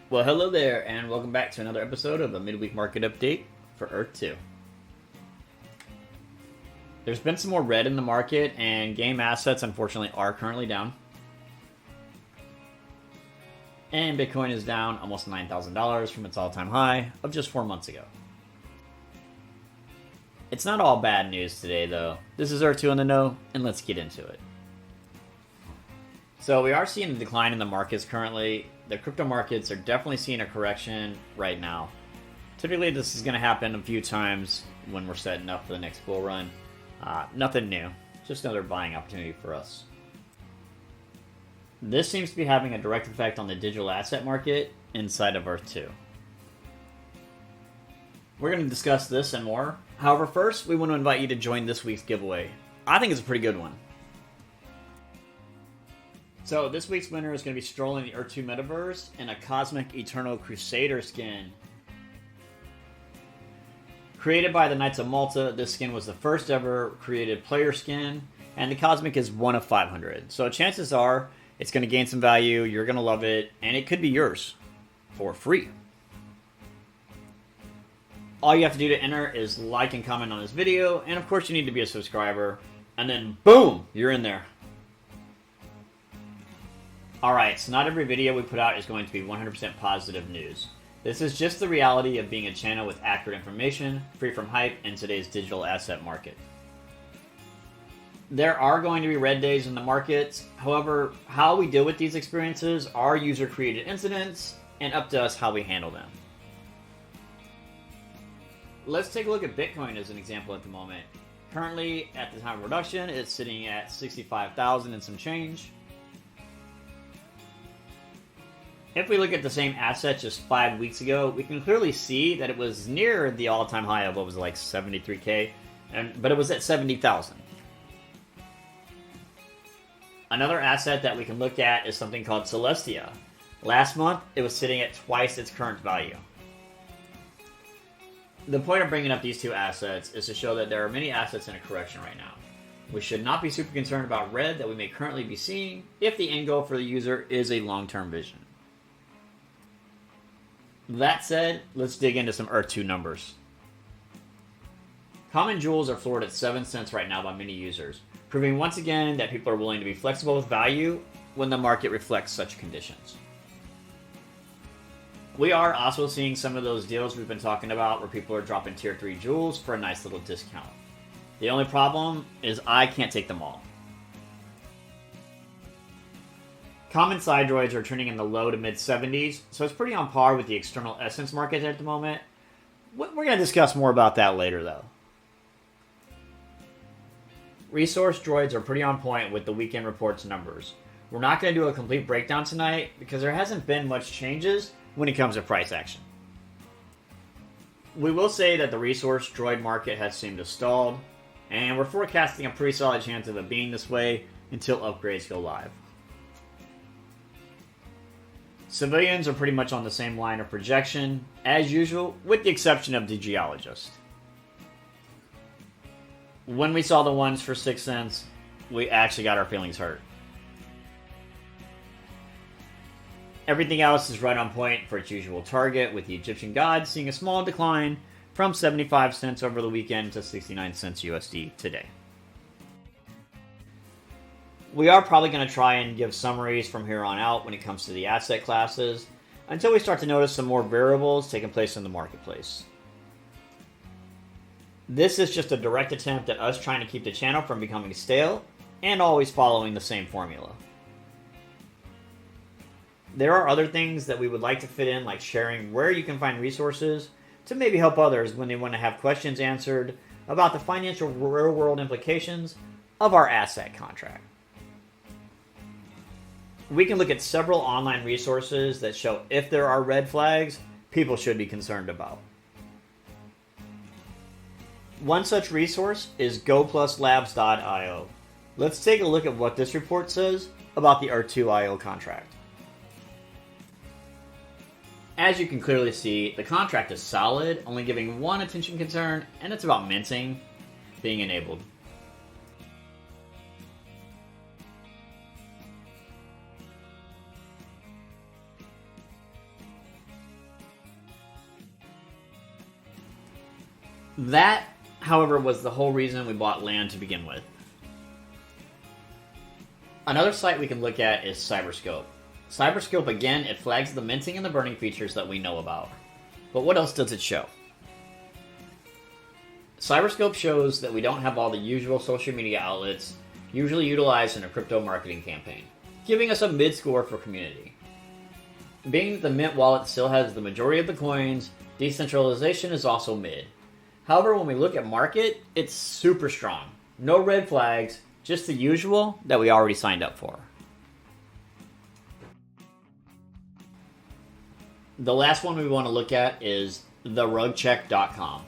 Well, hello there, and welcome back to another episode of a midweek market update for Earth2. There's been some more red in the market, and game assets, unfortunately, are currently down. And Bitcoin is down almost $9,000 from its all-time high of just 4 months ago. It's not all bad news today, though. This is Earth2 on the know, and let's get into it. So we are seeing a decline in the markets currently. The crypto markets are definitely seeing a correction right now. Typically, this is going to happen a few times when we're setting up for the next bull run. Nothing new, just another buying opportunity for us. This seems to be having a direct effect on the digital asset market inside of Earth2. We're going to discuss this and more. However, first, we want to invite you to join this week's giveaway. I think it's a pretty good one. So this week's winner is going to be strolling the Earth2 metaverse in a Cosmic Eternal Crusader skin. Created by the Knights of Malta, this skin was the first ever created player skin, and the Cosmic is 1 of 500. So chances are it's going to gain some value, you're going to love it, and it could be yours for free. All you have to do to enter is like and comment on this video, and of course you need to be a subscriber, and then boom, you're in there. Alright, so not every video we put out is going to be 100% positive news. This is just the reality of being a channel with accurate information, free from hype in today's digital asset market. There are going to be red days in the markets. However, how we deal with these experiences are user-created incidents, and up to us how we handle them. Let's take a look at Bitcoin as an example at the moment. Currently, at the time of production, it's sitting at 65,000 and some change. If we look at the same asset just 5 weeks ago, we can clearly see that it was near the all-time high of what was like 73k, but it was at 70,000. Another asset that we can look at is something called Celestia. Last month, it was sitting at twice its current value. The point of bringing up these two assets is to show that there are many assets in a correction right now. We should not be super concerned about red that we may currently be seeing if the end goal for the user is a long-term vision. That said, let's dig into some Earth2 numbers. Common jewels are floored at 7 cents right now by many users, proving once again that people are willing to be flexible with value when the market reflects such conditions. We are also seeing some of those deals we've been talking about where people are dropping tier 3 jewels for a nice little discount. The only problem is I can't take them all. Common side droids are trending in the low to mid 70s, so it's pretty on par with the external essence market at the moment. We're going to discuss more about that later though. Resource droids are pretty on point with the weekend reports numbers. We're not going to do a complete breakdown tonight because there hasn't been much changes when it comes to price action. We will say that the resource droid market has seemed to stalled, and we're forecasting a pretty solid chance of it being this way until upgrades go live. Civilians are pretty much on the same line of projection, as usual, with the exception of the geologist. When we saw the ones for 6 cents, we actually got our feelings hurt. Everything else is right on point for its usual target, with the Egyptian gods seeing a small decline from 75 cents over the weekend to 69 cents USD today. We are probably going to try and give summaries from here on out when it comes to the asset classes, until we start to notice some more variables taking place in the marketplace. This is just a direct attempt at us trying to keep the channel from becoming stale, and always following the same formula. There are other things that we would like to fit in, like sharing where you can find resources to maybe help others when they want to have questions answered about the financial real-world implications of our asset contract. We can look at several online resources that show if there are red flags people should be concerned about. One such resource is gopluslabs.io. Let's take a look at what this report says about the Earth2 IO contract. As you can clearly see, the contract is solid, only giving one attention concern, and it's about minting being enabled. That, however, was the whole reason we bought land to begin with. Another site we can look at is Cyberscope. Cyberscope, again, it flags the minting and the burning features that we know about. But what else does it show? Cyberscope shows that we don't have all the usual social media outlets usually utilized in a crypto marketing campaign, giving us a mid score for community. Being that the Mint wallet still has the majority of the coins, decentralization is also mid. However, when we look at market, it's super strong. No red flags, just the usual that we already signed up for. The last one we want to look at is therugcheck.com,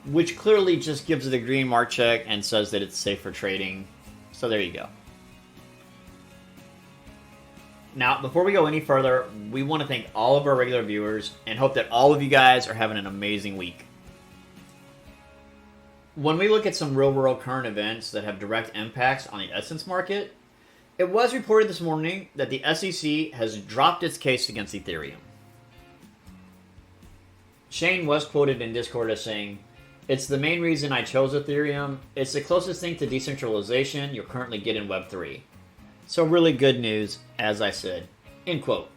which clearly just gives it a green mark check and says that it's safe for trading. So there you go. Now, before we go any further, we want to thank all of our regular viewers and hope that all of you guys are having an amazing week. When we look at some real-world current events that have direct impacts on the Essence market, it was reported this morning that the SEC has dropped its case against Ethereum. Shane was quoted in Discord as saying, "It's the main reason I chose Ethereum. It's the closest thing to decentralization you'll currently get in Web3. So really good news, as I said." End quote.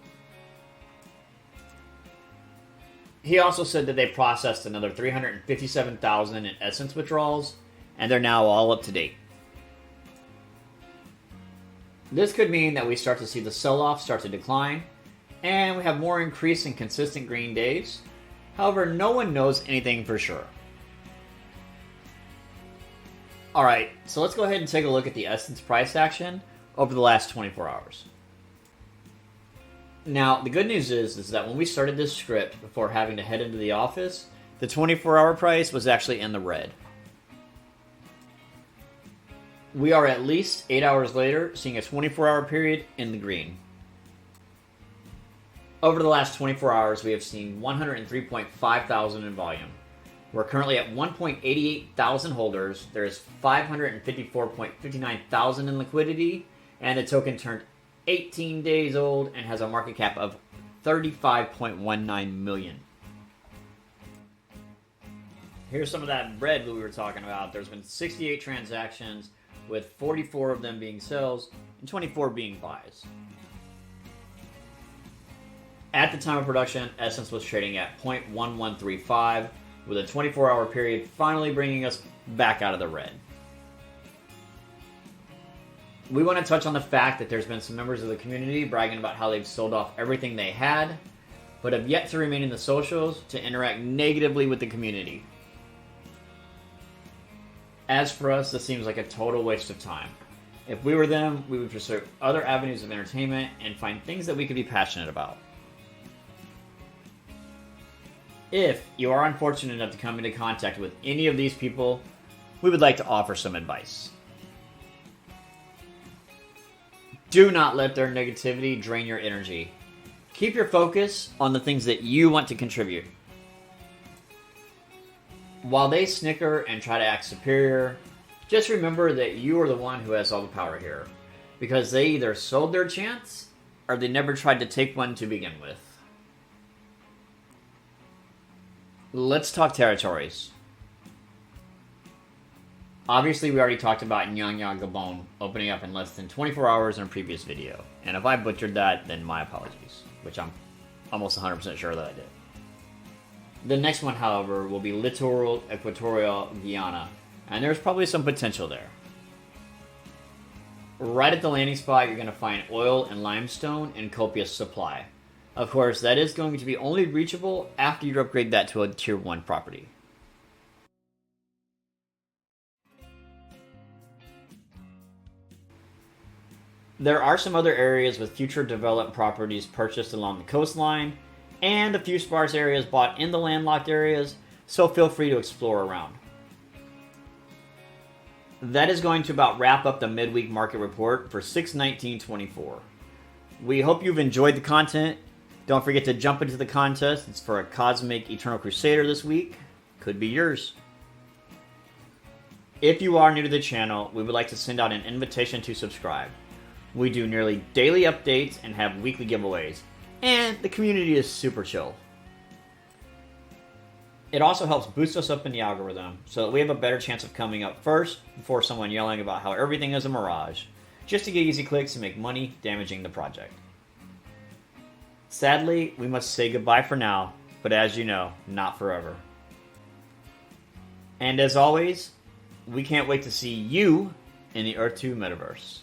He also said that they processed another 357,000 in Essence withdrawals, and they're now all up to date. This could mean that we start to see the sell-off start to decline, and we have more increase in consistent green days. However, no one knows anything for sure. Alright, so let's go ahead and take a look at the Essence price action over the last 24 hours. Now, the good news is that when we started this script before having to head into the office, the 24-hour price was actually in the red. We are at least 8 hours later seeing a 24-hour period in the green. Over the last 24 hours, we have seen 103.5 thousand in volume. We're currently at 1.88 thousand holders. There is 554.59 thousand in liquidity, and the token turned 18 days old and has a market cap of 35.19 million. Here's some of that red that we were talking about. There's been 68 transactions, with 44 of them being sells and 24 being buys. At the time of production, Essence was trading at 0.1135, with a 24-hour period finally bringing us back out of the red. We want to touch on the fact that there's been some members of the community bragging about how they've sold off everything they had, but have yet to remain in the socials to interact negatively with the community. As for us, this seems like a total waste of time. If we were them, we would pursue other avenues of entertainment and find things that we could be passionate about. If you are unfortunate enough to come into contact with any of these people, we would like to offer some advice. Do not let their negativity drain your energy. Keep your focus on the things that you want to contribute. While they snicker and try to act superior, just remember that you are the one who has all the power here, because they either sold their chance or they never tried to take one to begin with. Let's talk territories. Obviously, we already talked about Nyanya Gabon opening up in less than 24 hours in a previous video. And if I butchered that, then my apologies, which I'm almost 100% sure that I did. The next one, however, will be Littoral Equatorial Guyana, and there's probably some potential there. Right at the landing spot, you're going to find oil and limestone in copious supply. Of course, that is going to be only reachable after you upgrade that to a Tier 1 property. There are some other areas with future developed properties purchased along the coastline, and a few sparse areas bought in the landlocked areas, so feel free to explore around. That is going to about wrap up the midweek market report for 6/19/24. We hope you've enjoyed the content. Don't forget to jump into the contest. It's for a Cosmic Eternal Crusader this week. Could be yours. If you are new to the channel, we would like to send out an invitation to subscribe. We do nearly daily updates and have weekly giveaways. And the community is super chill. It also helps boost us up in the algorithm so that we have a better chance of coming up first before someone yelling about how everything is a mirage, just to get easy clicks and make money damaging the project. Sadly, we must say goodbye for now, but as you know, not forever. And as always, we can't wait to see you in the Earth2 metaverse.